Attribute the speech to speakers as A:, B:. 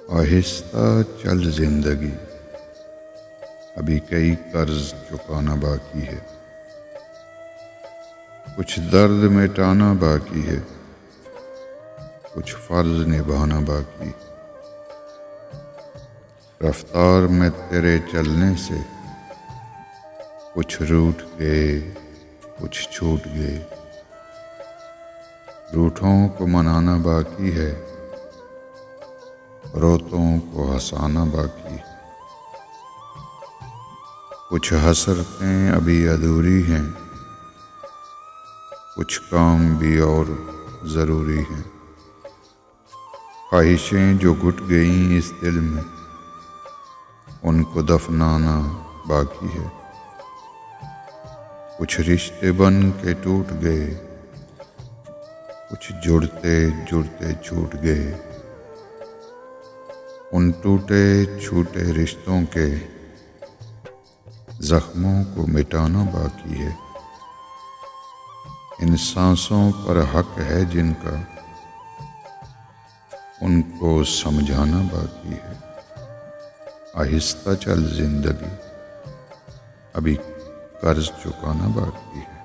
A: آہستہ چل زندگی، ابھی کئی قرض چکانا باقی ہے، کچھ درد مٹانا باقی ہے، کچھ فرض نبھانا باقی۔ رفتار میں تیرے چلنے سے کچھ روٹھ گئے، کچھ چھوٹ گئے، روٹھوں کو منانا باقی ہے، روتوں کو ہنسانا باقی۔ کچھ حسرتیں ابھی ادھوری ہیں، کچھ کام بھی اور ضروری ہیں، خواہشیں جو گھٹ گئیں اس دل میں ان کو دفنانا باقی ہے۔ کچھ رشتے بن کے ٹوٹ گئے، کچھ جڑتے جڑتے چھوٹ گئے، ان ٹوٹے چھوٹے رشتوں کے زخموں کو مٹانا باقی ہے۔ ان سانسوں پر حق ہے جن کا، ان کو سمجھانا باقی ہے۔ آہستہ چل زندگی، ابھی قرض چکانا باقی ہے۔